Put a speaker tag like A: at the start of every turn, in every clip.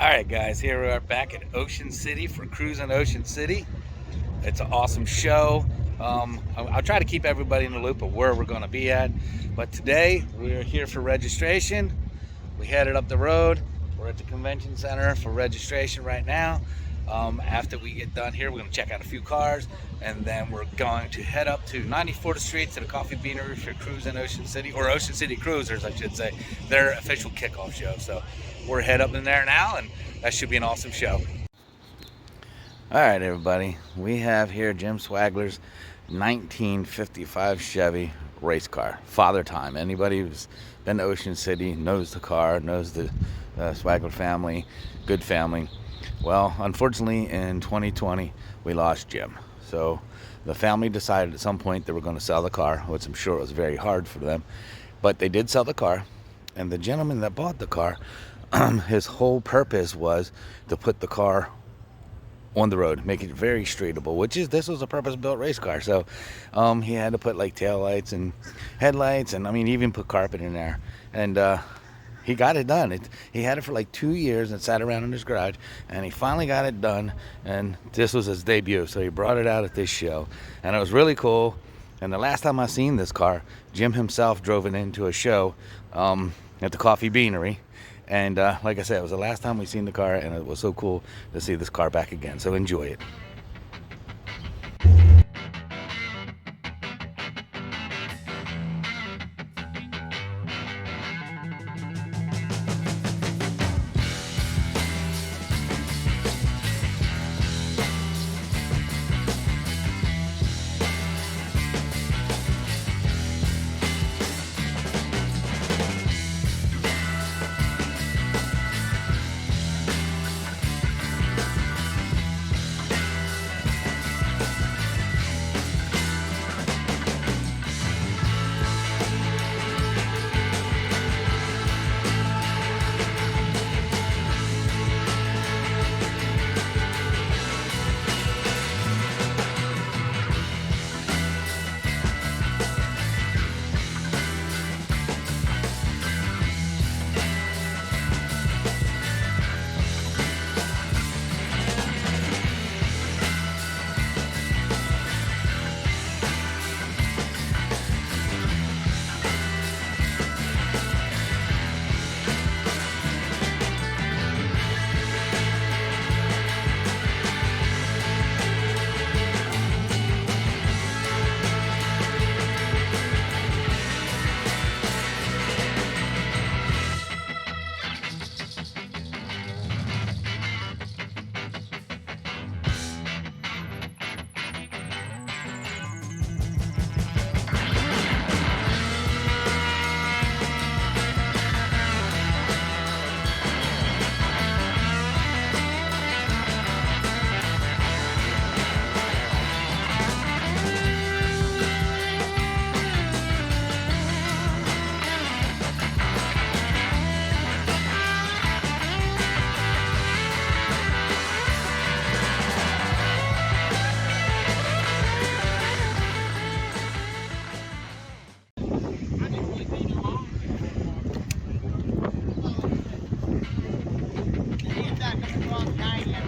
A: All right, guys, here we are back at Ocean City for CRUSIN Ocean City. It's an awesome show. I'll try to keep everybody in the loop of where we're going to be at. But today, we're here for registration. We headed up the road. We're at the convention center for registration right now. After we get done here, we're going to check out a few cars, and then we're going to head up to 94th Street to the Coffee Beanery for CRUSIN Ocean City, or Ocean City Cruisers, I should say, their official kickoff show. So we're head up in there now, and that should be an awesome show. All right, everybody, we have here Jim Swagler's 1955 Chevy race car, Father Time. Anybody who's been to Ocean City knows the car, knows the Swagler family, good family. Well, unfortunately, in 2020, we lost Jim. So the family decided at some point they were going to sell the car, which I'm sure was very hard for them. But they did sell the car, and the gentleman that bought the car, his whole purpose was to put the car on the road, make it very straightable, this was a purpose-built race car. So he had to put like tail lights and headlights, and I mean, even put carpet in there. And he got it done. He had it for like 2 years and sat around in his garage, and he finally got it done, and this was his debut. So he brought it out at this show, and it was really cool. And the last time I seen this car, Jim himself drove it into a show at the Coffee Beanery. And like I said, it was the last time we seen the car, and it was so cool to see this car back again. So enjoy it.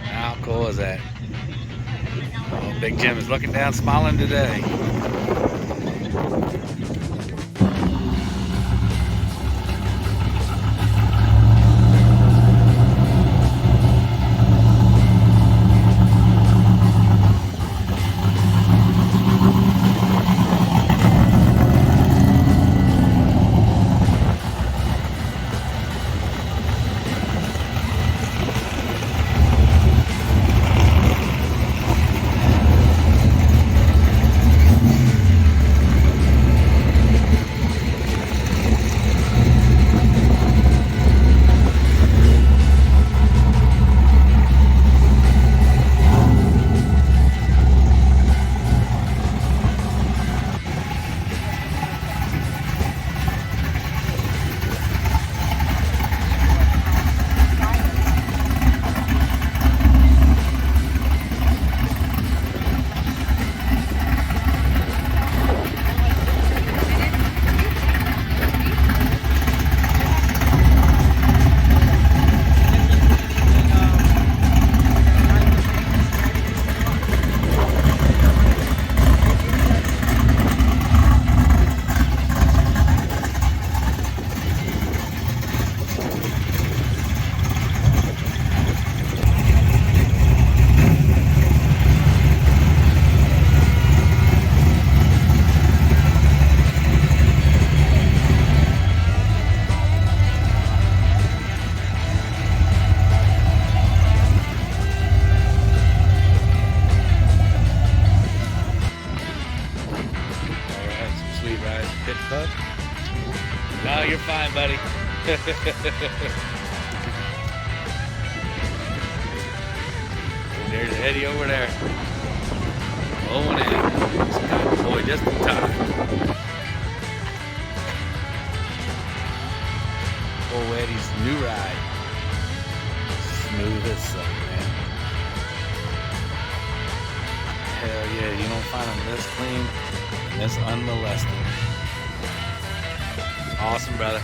A: How cool is that? Oh, Big Jim is looking down, smiling today. There's Eddie over there. Oh, and Eddie. Boy, just in time. Oh, Eddie's new ride. Smooth as sun, man. Hell yeah, you don't find them this clean, this unmolested. Awesome, brother.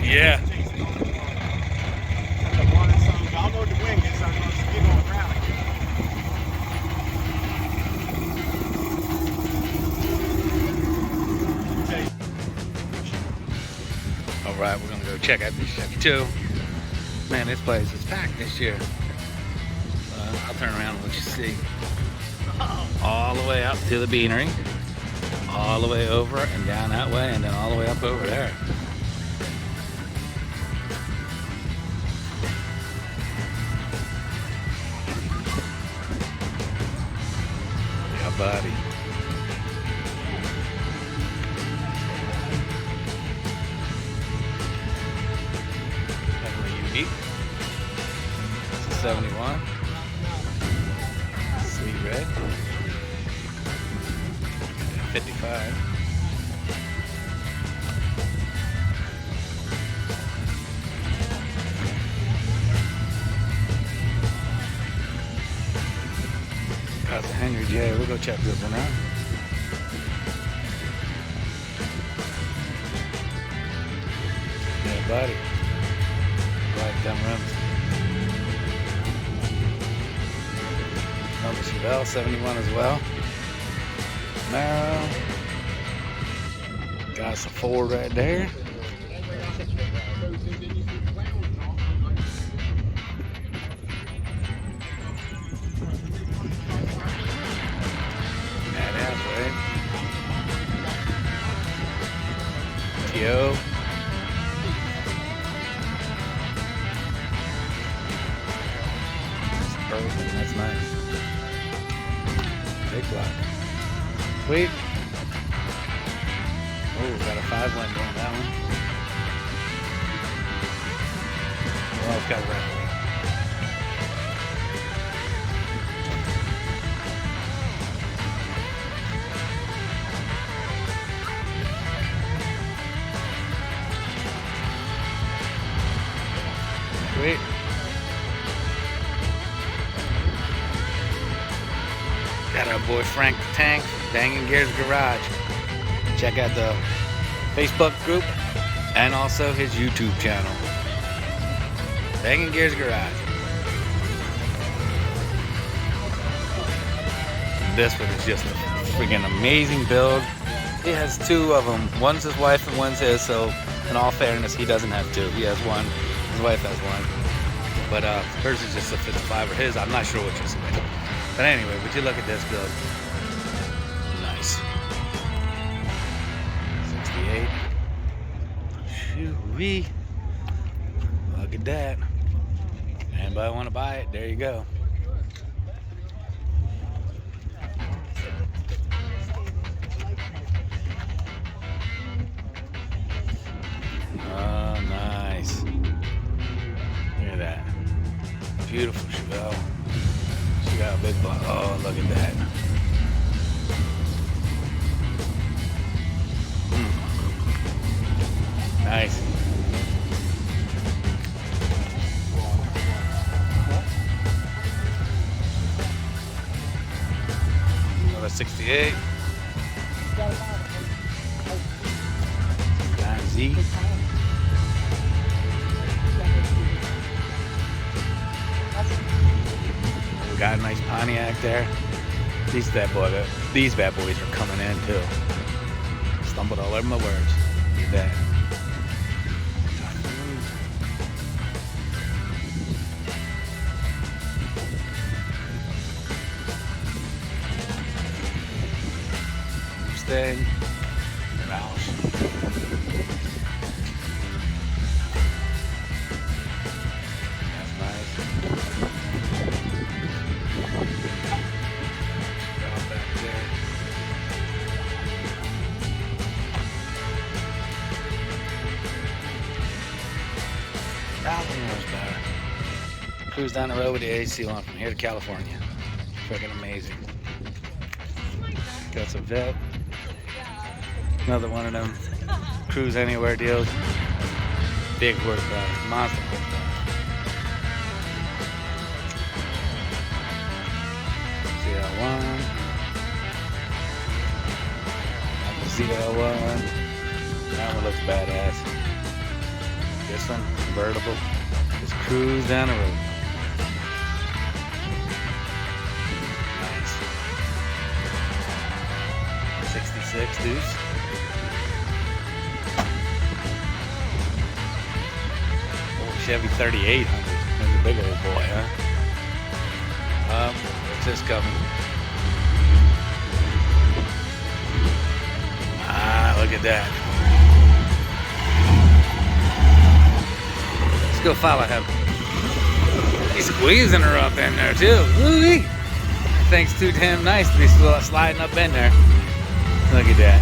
A: Yeah. All right, we're gonna go check out this Chevy too. Man, this place is packed this year. I'll turn around and let you see. All the way up to the Beanery, all the way over and down that way, and then all the way up over there. Yeah, buddy. Definitely unique. It's a 71. Sweet red. 55. Got the Henry J. We'll go check this one out. Yeah, buddy. Right down rims. Number Chevy 71 as well. Now, got some Ford right there. Badass, right? TO. That's perfect. That's nice. Big block. Sweet. Oh, got a 5 lane going that one. Well, it's got a red. Sweet. Got our boy Frank the Tank, Banging Gears Garage. Check out the Facebook group and also his YouTube channel, Banging Gears Garage. This one is just a freaking amazing build. He has 2 of them. One's his wife and one's his, so in all fairness, he doesn't have 2. He has 1. His wife has 1. But hers is just a 55 or his. I'm not sure which is which. But anyway, would you look at this build? Nice. 68. Shoo-wee. Look at that. Anybody want to buy it? There you go. Oh, nice. Look at that. Beautiful Chevelle. She got a big block. Oh, look at that. Nice. Another 68. 9Z. Got a nice Pontiac there. He's that boy. These bad boys are coming in too. Stumbled all over my words. Look at that. Mustang. Mouse. That's nice. Down back there. Horsepower. Cruise down the road with the AC on from here to California. Freaking amazing. Got some vet. Another one of them cruise anywhere deals. Big horsepower, monster horsepower. CL1. CL1. That one looks badass. This one, convertible. Just cruise down the road. Nice. 66 deuce. Old Chevy 3800. That's a big old boy, huh? What's this coming? Ah, look at that. Go follow him. He's squeezing her up in there too. Woo-wee. Thing's too damn nice to be sliding up in there. Look at that.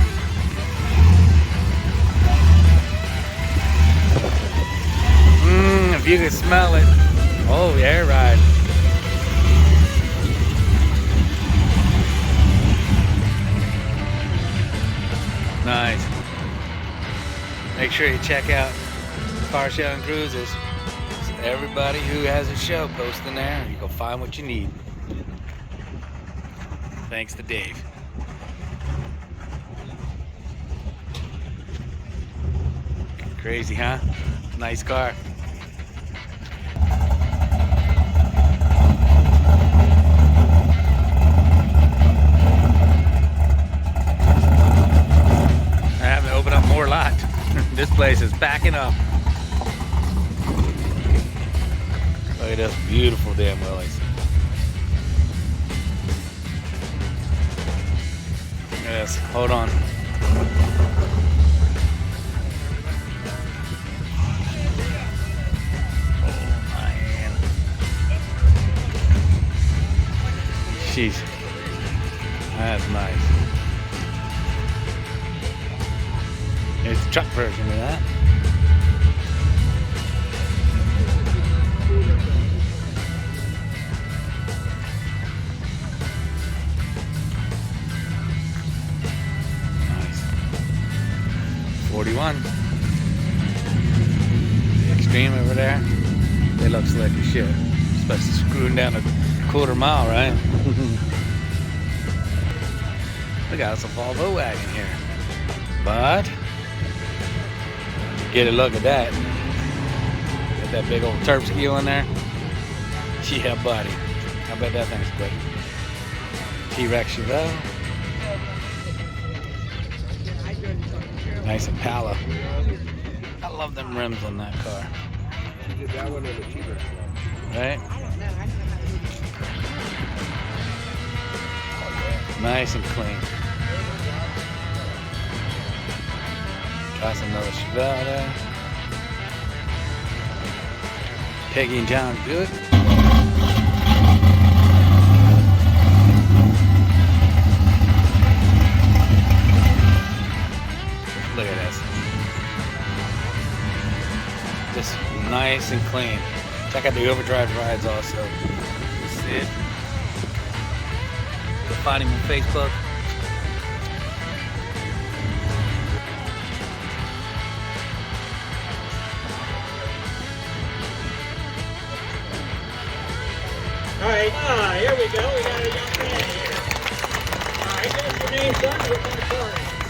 A: If you can smell it. Oh, air ride. Nice. Make sure you check out Car Show and Cruises. Everybody who has a show posting there, you can find what you need. Thanks to Dave. Crazy, huh? Nice car. I haven't opened up more lot. This place is backing up. Look at those beautiful damn Willys. Yes, hold on. Oh man. Jeez. That's nice. Here's the truck version of that. Nice. 41. The Extreme over there. They look slick as shit. Especially screwing down a quarter mile, right? We got us a Volvo wagon here. But get a look at that. Got that big old turp skill in there. Yeah, buddy. I bet that thing's quick. T-Rex Chevelle. Nice Impala. I love them rims on that car. Right? Nice and clean. Got another Chevelle there. Peggy and John good. Look at this. Just nice and clean. Check out the overdrive rides also. See it. Go find him on Facebook.
B: Alright, here we go. We got a young man here. Alright, give us your name, son. We're recording.